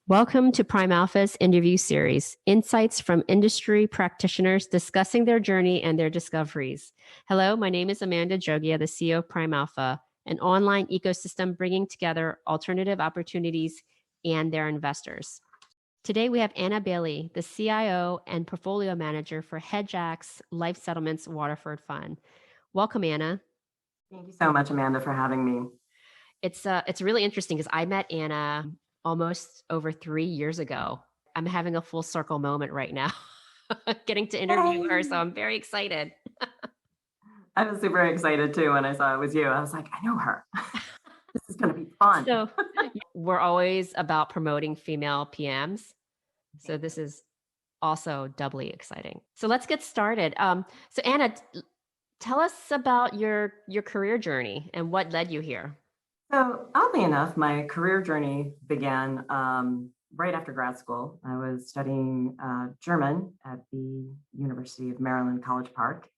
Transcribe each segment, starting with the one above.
Welcome to PrimeAlpha's interview series, insights from industry practitioners discussing their journey and their discoveries. Hello, my name is Amanda Jogia, the CEO of PrimeAlpha, an online ecosystem bringing together alternative opportunities and their investors. Today, we have Anna Bailey, the CIO and Portfolio Manager for HedgeAct's Life Settlements Waterford Fund. Welcome, Anna. Thank you so much, Amanda, for having me. It's really interesting because I met Anna almost over 3 years ago. I'm having a full circle moment right now, getting to interview her. So I'm very excited. I was super excited too when I saw it was you. I was like, I know her. This is going to be fun. So we're always about promoting female PMs. So this is also doubly exciting. So let's get started. So Anna, tell us about your career journey and what led you here. So oddly enough, my career journey began right after grad school. I was studying German at the University of Maryland, College Park.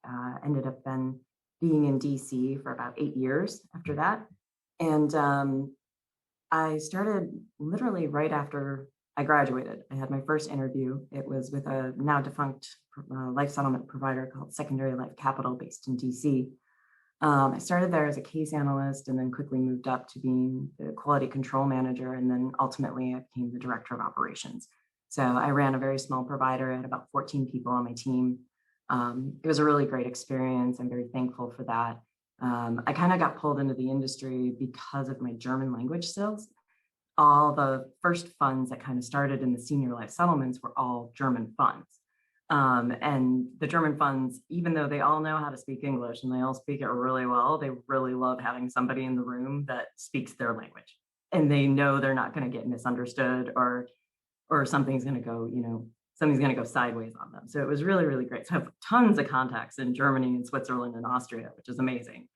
Ended up then being in DC for about 8 years after that. And I started literally right after I graduated. I had my first interview. It was with a now defunct life settlement provider called Secondary Life Capital based in DC. I started there as a case analyst and then quickly moved up to being the quality control manager. And then ultimately I became the director of operations. So I ran a very small provider. I had about 14 people on my team. It was a really great experience. I'm very thankful for that. I kind of got pulled into the industry because of my German language skills. All the first funds that kind of started in the senior life settlements were all German funds. And the German funds, even though they all know how to speak English and they all speak it really well, they really love having somebody in the room that speaks their language. And they know they're not going to get misunderstood or something's going to go, something's going to go sideways on them. So it was really, really great. So I have tons of contacts in Germany and Switzerland and Austria, which is amazing.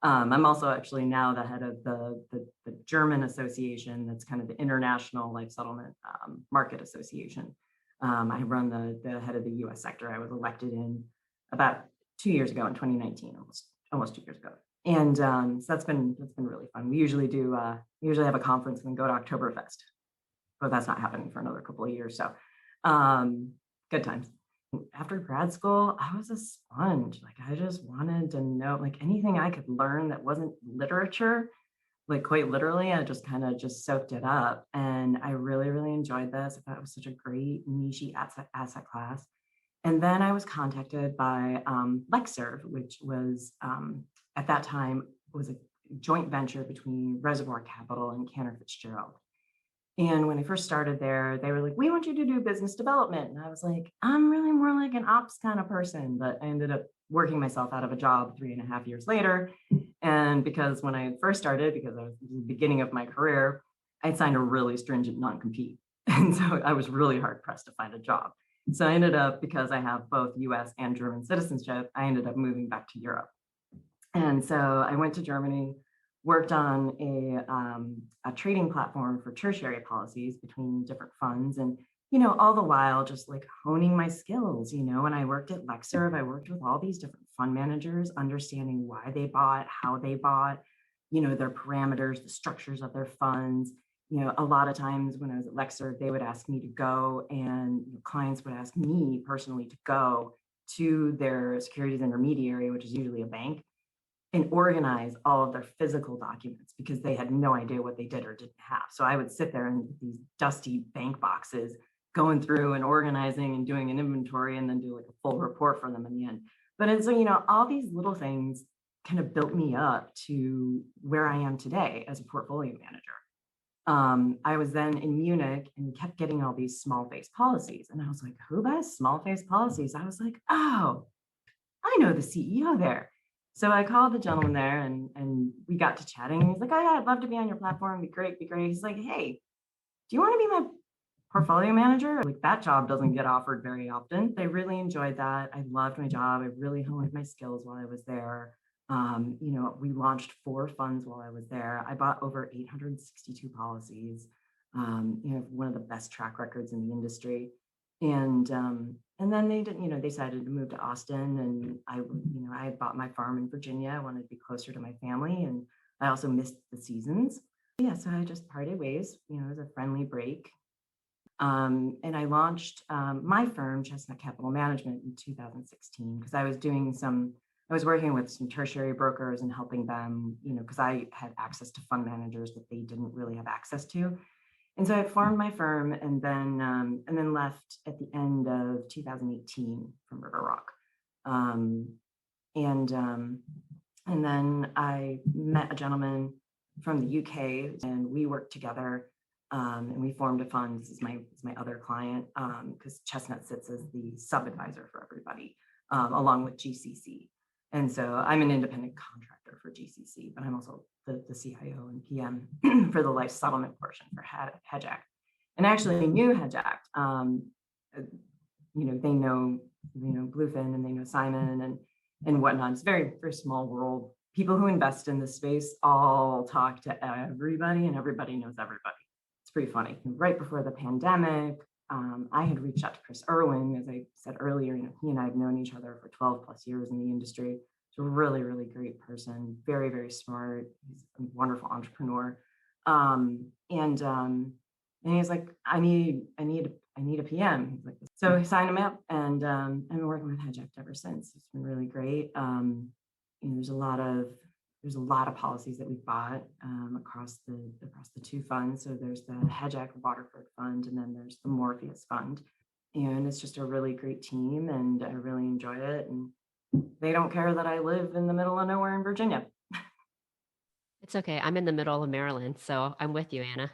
I'm also actually now the head of the German association. That's kind of the International Life Settlement Market Association. I run the head of the U.S. sector. I was elected in about 2 years ago in 2019, almost 2 years ago, and so that's been really fun. We usually have a conference and then go to Oktoberfest, but that's not happening for another couple of years. So good times. After grad school, I was a sponge. Like I just wanted to know, like anything I could learn that wasn't literature. Like quite literally, I just kind of soaked it up. And I really, really enjoyed this. I thought it was such a great niche asset class. And then I was contacted by LexServe, which was at that time was a joint venture between Reservoir Capital and Cantor Fitzgerald. And when I first started there, they were like, we want you to do business development. And I was like, I'm really more like an ops kind of person. But I ended up working myself out of a job 3.5 years later. And because when I first started, because I was at the beginning of my career, I'd signed a really stringent non-compete. And so I was really hard pressed to find a job. So I ended up, because I have both US and German citizenship, I ended up moving back to Europe. And so I went to Germany, worked on a trading platform for tertiary policies between different funds. And, all the while just like honing my skills, when I worked at LexServe, I worked with all these different fund managers, understanding why they bought, how they bought, their parameters, the structures of their funds. A lot of times when I was at LexServe, they would ask me to go and clients would ask me personally to go to their securities intermediary, which is usually a bank, and organize all of their physical documents because they had no idea what they did or didn't have. So I would sit there in these dusty bank boxes, going through and organizing and doing an inventory and then do like a full report for them in the end. But it's, all these little things kind of built me up to where I am today as a portfolio manager. I was then in Munich and kept getting all these small face policies. And I was like, who buys small face policies? I was like, oh, I know the CEO there. So I called the gentleman there and we got to chatting. He's like, oh yeah, I'd love to be on your platform. Be great. He's like, hey, do you want to be my portfolio manager? Like that job doesn't get offered very often. I really enjoyed that. I loved my job. I really honed my skills while I was there. We launched 4 funds while I was there. I bought over 862 policies. One of the best track records in the industry. And then they decided to move to Austin, and I had bought my farm in Virginia. I wanted to be closer to my family, and I also missed the seasons. Yeah, so I just parted ways. It was a friendly break. And I launched my firm, Chestnut Capital Management, in 2016 because I was working with some tertiary brokers and helping them, because I had access to fund managers that they didn't really have access to. And so I formed my firm and then left at the end of 2018 from River Rock. And then I met a gentleman from the UK and we worked together. And we formed a fund. This is my other client because Chestnut sits as the sub-advisor for everybody, along with GCC. And so I'm an independent contractor for GCC, but I'm also the CIO and PM for the life settlement portion for HedgeAct. And I actually knew HedgeAct. They know Bluefin and they know Simon and whatnot. It's a very, very small world. People who invest in this space all talk to everybody and everybody knows everybody. It's pretty funny. Right before the pandemic, I had reached out to Chris Irwin, as I said earlier. He and I have known each other for 12 plus years in the industry. He's a really, really great person, very, very smart. He's a wonderful entrepreneur. And he's like, I need a PM. He's like, so he signed him up, and I've been working with HedgeAct ever since. It's been really great. There's a lot of policies that we've bought across the two funds. So there's the HedgeAct Waterford fund, and then there's the Morpheus fund. And it's just a really great team, and I really enjoy it. And they don't care that I live in the middle of nowhere in Virginia. It's okay. I'm in the middle of Maryland, so I'm with you, Anna.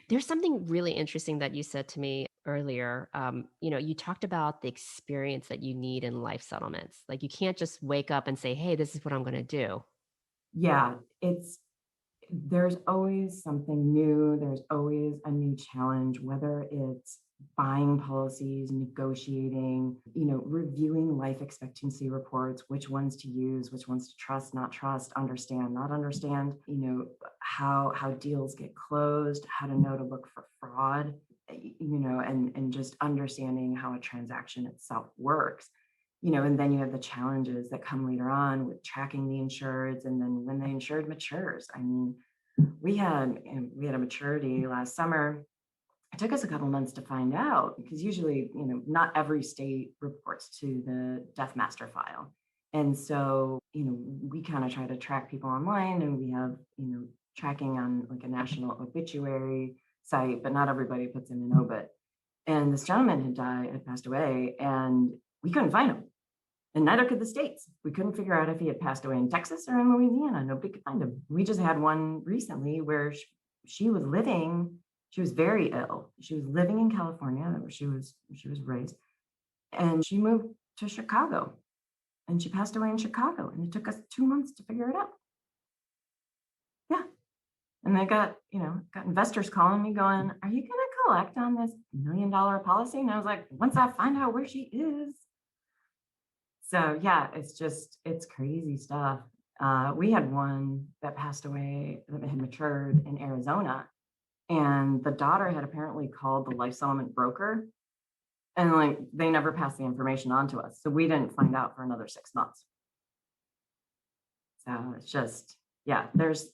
There's something really interesting that you said to me earlier. You talked about the experience that you need in life settlements. Like you can't just wake up and say, hey, this is what I'm going to do. Yeah, there's always something new. There's always a new challenge, whether it's buying policies, negotiating, reviewing life expectancy reports, which ones to use, which ones to trust, not trust, understand, not understand, how deals get closed, how to know to look for fraud, and just understanding how a transaction itself works. And then you have the challenges that come later on with tracking the insureds, and then when the insured matures. I mean, we had a maturity last summer. It took us a couple months to find out because usually, not every state reports to the death master file. And so, we kind of try to track people online, and we have, tracking on like a national obituary site, but not everybody puts in an obit. And this gentleman had passed away, and we couldn't find him. And neither could the states. We couldn't figure out if he had passed away in Texas or in Louisiana. Nobody could find him. We just had one recently where she was very ill. She was living in California, where she was raised. And she moved to Chicago. And she passed away in Chicago. And it took us 2 months to figure it out. Yeah. And I got investors calling me going, are you going to collect on this $1 million policy? And I was like, once I find out where she is. So yeah, it's crazy stuff. We had one that passed away that had matured in Arizona, and the daughter had apparently called the life settlement broker, and they never passed the information on to us. So we didn't find out for another 6 months. So it's just, yeah, there's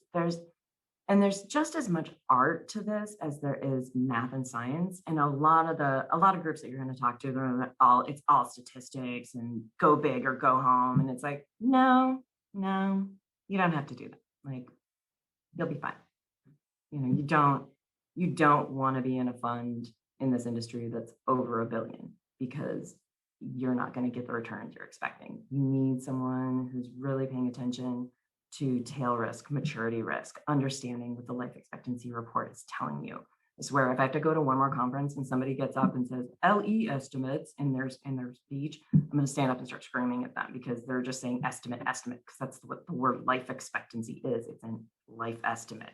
just as much art to this as there is math and science. And a lot of groups that you're going to talk to, it's all statistics and go big or go home. And it's like, no, you don't have to do that. You'll be fine. You don't want to be in a fund in this industry that's over $1 billion, because you're not going to get the returns you're expecting. You need someone who's really paying attention to tail risk, maturity risk, understanding what the life expectancy report is telling you. I swear, if I have to go to one more conference and somebody gets up and says LE estimates in their speech, I'm going to stand up and start screaming at them, because they're just saying estimate, because that's what the word life expectancy is. It's a life estimate.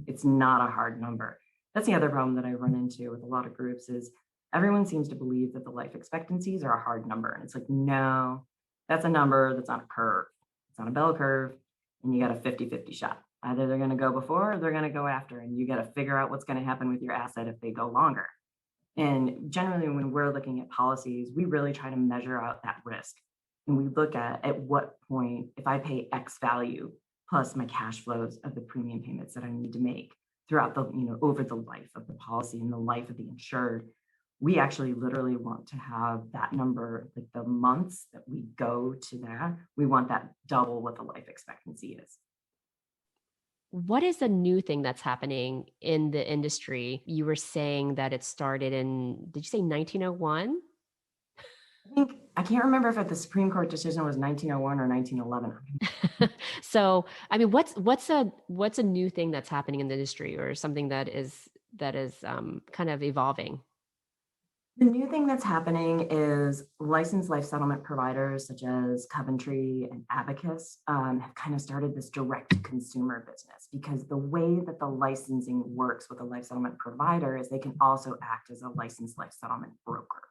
It's not a hard number. That's the other problem that I run into with a lot of groups is everyone seems to believe that the life expectancies are a hard number. And it's like, no, that's a number that's on a curve. It's on a bell curve. And you got a 50-50 shot. Either they're going to go before or they're going to go after. And you got to figure out what's going to happen with your asset if they go longer. And generally, when we're looking at policies, we really try to measure out that risk. And we look at what point, if I pay X value plus my cash flows of the premium payments that I need to make throughout the, over the life of the policy and the life of the insured. We actually literally want to have that number, like the months that we go to that, we want that double what the life expectancy is. What is the new thing that's happening in the industry? You were saying that it started in, did you say 1901? I can't remember if the Supreme Court decision was 1901 or 1911. So, I mean, what's a new thing that's happening in the industry, or something that is kind of evolving? The new thing that's happening is licensed life settlement providers such as Coventry and Abacus have kind of started this direct-to-consumer business, because the way that the licensing works with a life settlement provider is they can also act as a licensed life settlement broker.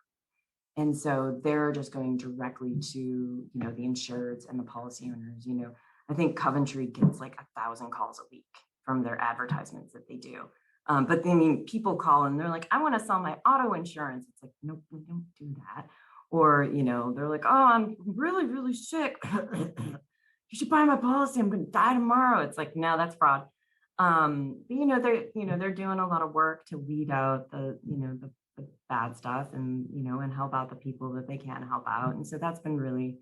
And so they're just going directly to, the insureds and the policy owners. I think Coventry gets like 1,000 calls a week from their advertisements that they do. But people call and they're like, I want to sell my auto insurance. It's like, no, we don't do that. Or, they're like, oh, I'm really, really sick. You should buy my policy. I'm going to die tomorrow. It's like, no, that's fraud. They're doing a lot of work to weed out the bad stuff, and and help out the people that they can't help out. And so that's been really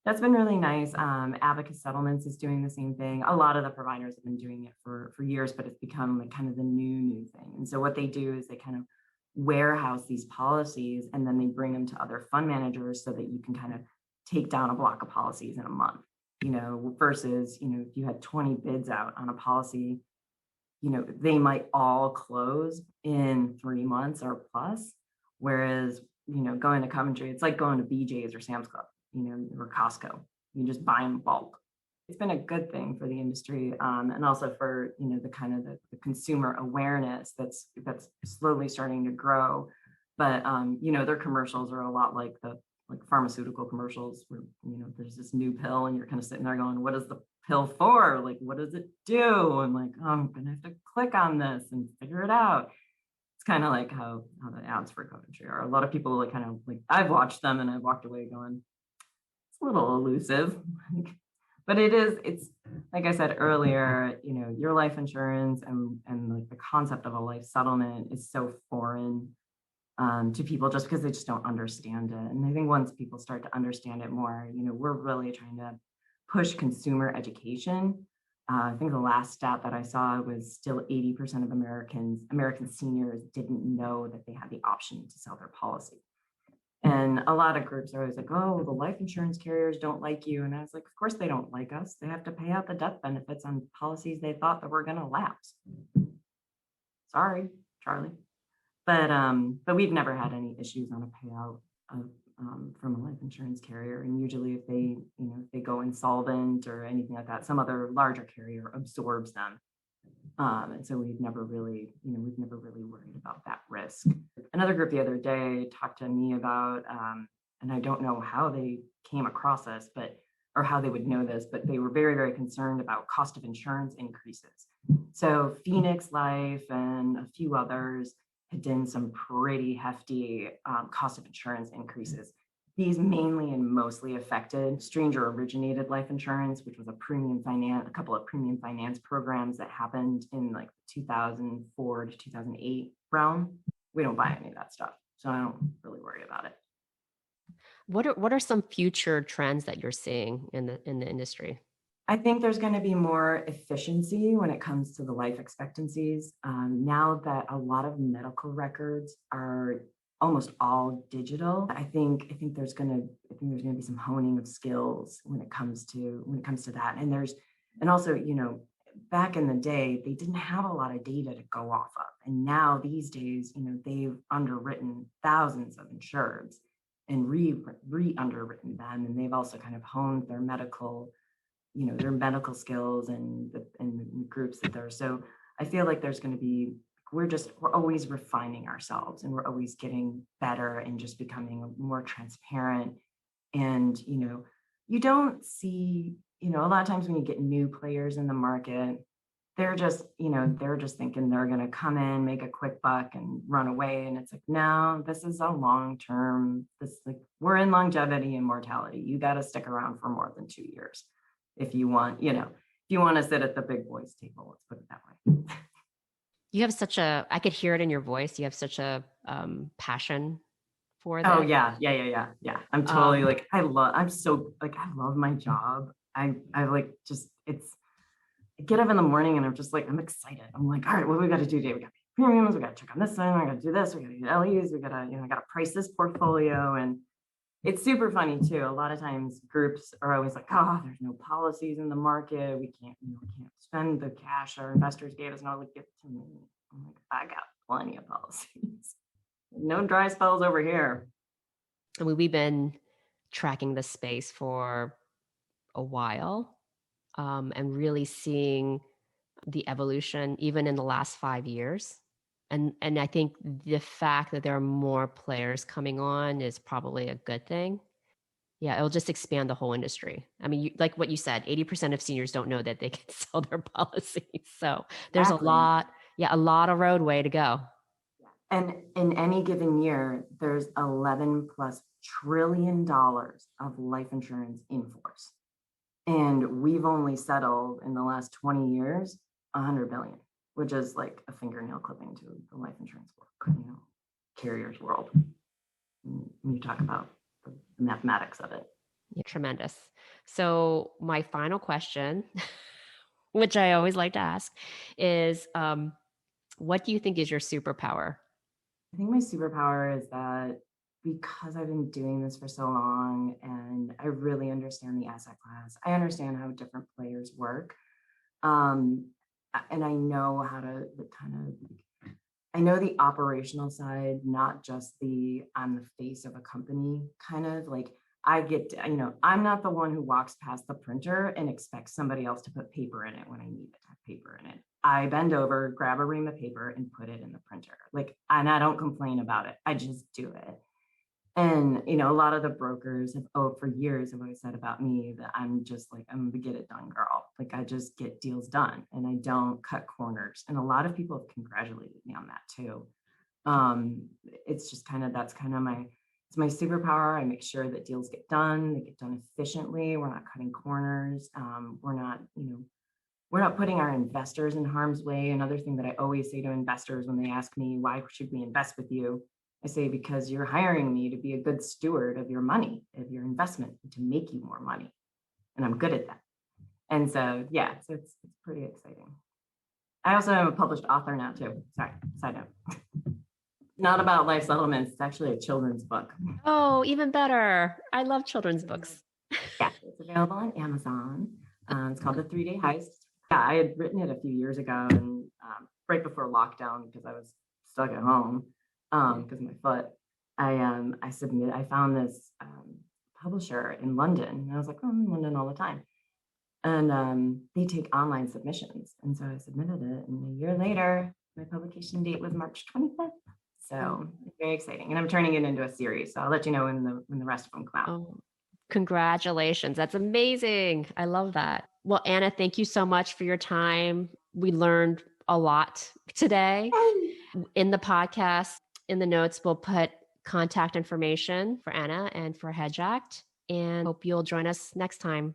nice. Abacus Settlements is doing the same thing. A lot of the providers have been doing it for years, but it's become like kind of the new thing. And so what they do is they kind of warehouse these policies, and then they bring them to other fund managers so that you can kind of take down a block of policies in a month, versus, if you had 20 bids out on a policy, they might all close in 3 months or plus. Whereas, going to Coventry, it's like going to BJ's or Sam's Club, or Costco. You just buy in bulk. It's been a good thing for the industry, and also for, the kind of the consumer awareness that's slowly starting to grow. But, their commercials are a lot like pharmaceutical commercials where, there's this new pill and you're kind of sitting there going, what is the pill for? Like, what does it do? And like, oh, I'm going to have to click on this and figure it out. It's kind of like how the ads for Coventry are. A lot of people like kind of like, I've watched them and I've walked away going, it's a little elusive. But it's like I said earlier, your life insurance and like the concept of a life settlement is so foreign to people, just because they just don't understand it. And I think once people start to understand it more, we're really trying to push consumer education. I think the last stat that I saw was still 80% of American seniors didn't know that they had the option to sell their policy. And a lot of groups are always like, oh, the life insurance carriers don't like you. And I was like, of course they don't like us. They have to pay out the death benefits on policies they thought that were going to lapse. Sorry, Charlie. But we've never had any issues on a payout from a life insurance carrier. And usually if they go insolvent or anything like that, some other larger carrier absorbs them. And so we've never really worried about that risk. Another group the other day talked to me about, and I don't know how they came across us, or how they would know this, but they were very, very concerned about cost of insurance increases. So Phoenix Life and a few others had done some pretty hefty cost of insurance increases. These mainly and mostly affected stranger originated life insurance, which was a couple of premium finance programs that happened in like 2004 to 2008 realm. We don't buy any of that stuff, so I don't really worry about it. What are some future trends that you're seeing in the industry? I think there's going to be more efficiency when it comes to the life expectancies. Now that a lot of medical records are almost all digital, I think there's going to be some honing of skills when it comes to that. And also, back in the day, they didn't have a lot of data to go off of, and now these days, they've underwritten thousands of insureds and re-underwritten them, and they've also kind of honed their medical skills and the groups that they're. So I feel like there's going to be, we're always refining ourselves, and we're always getting better and just becoming more transparent. And, you don't see, a lot of times when you get new players in the market, they're just thinking they're going to come in, make a quick buck and run away. And it's like, no, this is a long-term, we're in longevity and mortality. You got to stick around for more than 2 years. If you want to sit at the big boys table, let's put it that way. You have I could hear it in your voice. You have such a passion for Oh this. yeah. I'm totally like, I'm so like, I love my job. I like just, I get up in the morning and I'm just like, I'm excited. I'm like, all right, what do we got to do today? We got premiums. We got to check on this thing. We got to do this. We got to do LEs. We got to, I got to price this portfolio. And it's super funny too. A lot of times groups are always like, oh, there's no policies in the market. We can't, can't spend the cash our investors gave us. Not like, give it to me. I'm like, I got plenty of policies. No dry spells over here. I mean, we've been tracking this space for a while, and really seeing the evolution even in the last 5 years. And I think the fact that there are more players coming on is probably a good thing. Yeah, it'll just expand the whole industry. I mean, like what you said, 80% of seniors don't know that they can sell their policies. So there's Exactly. a lot of roadway to go. And in any given year, there's 11 plus trillion dollars of life insurance in force. And we've only settled in the last 20 years, 100 billion, which is like a fingernail clipping to the life insurance world, carriers world. When you talk about the mathematics of it. Yeah, tremendous. So my final question, which I always like to ask, is what do you think is your superpower? I think my superpower is that because I've been doing this for so long and I really understand the asset class, I understand how different players work. And I know how to I know the operational side, not just I'm the face of a company kind of like. I get, I'm not the one who walks past the printer and expects somebody else to put paper in it when I need to have paper in it. I bend over, grab a ream of paper and put it in the printer. And I don't complain about it. I just do it. And, a lot of the brokers for years have always said about me that I'm just like, I'm the get it done girl. Like I just get deals done and I don't cut corners. And a lot of people have congratulated me on that too. It's just that's kind of it's my superpower. I make sure that deals get done. They get done efficiently. We're not cutting corners. We're not putting our investors in harm's way. Another thing that I always say to investors when they ask me, why should we invest with you? I say, because you're hiring me to be a good steward of your money, of your investment, to make you more money. And I'm good at that. And so, so it's pretty exciting. I also am a published author now too. Sorry, side note. Not about life settlements. It's actually a children's book. Oh, even better. I love children's books. Yeah, it's available on Amazon. It's called The 3-Day Heist. Yeah, I had written it a few years ago and right before lockdown because I was stuck at home because of my foot. I found this publisher in London. And I was like, I'm in London all the time. And they take online submissions. And so I submitted it. And a year later, my publication date was March 25th. So very exciting. And I'm turning it into a series. So I'll let you know when the rest of them come out. Oh, congratulations. That's amazing. I love that. Well, Anna, thank you so much for your time. We learned a lot today. In the podcast, in the notes, we'll put contact information for Anna and for HedgeAct. And hope you'll join us next time.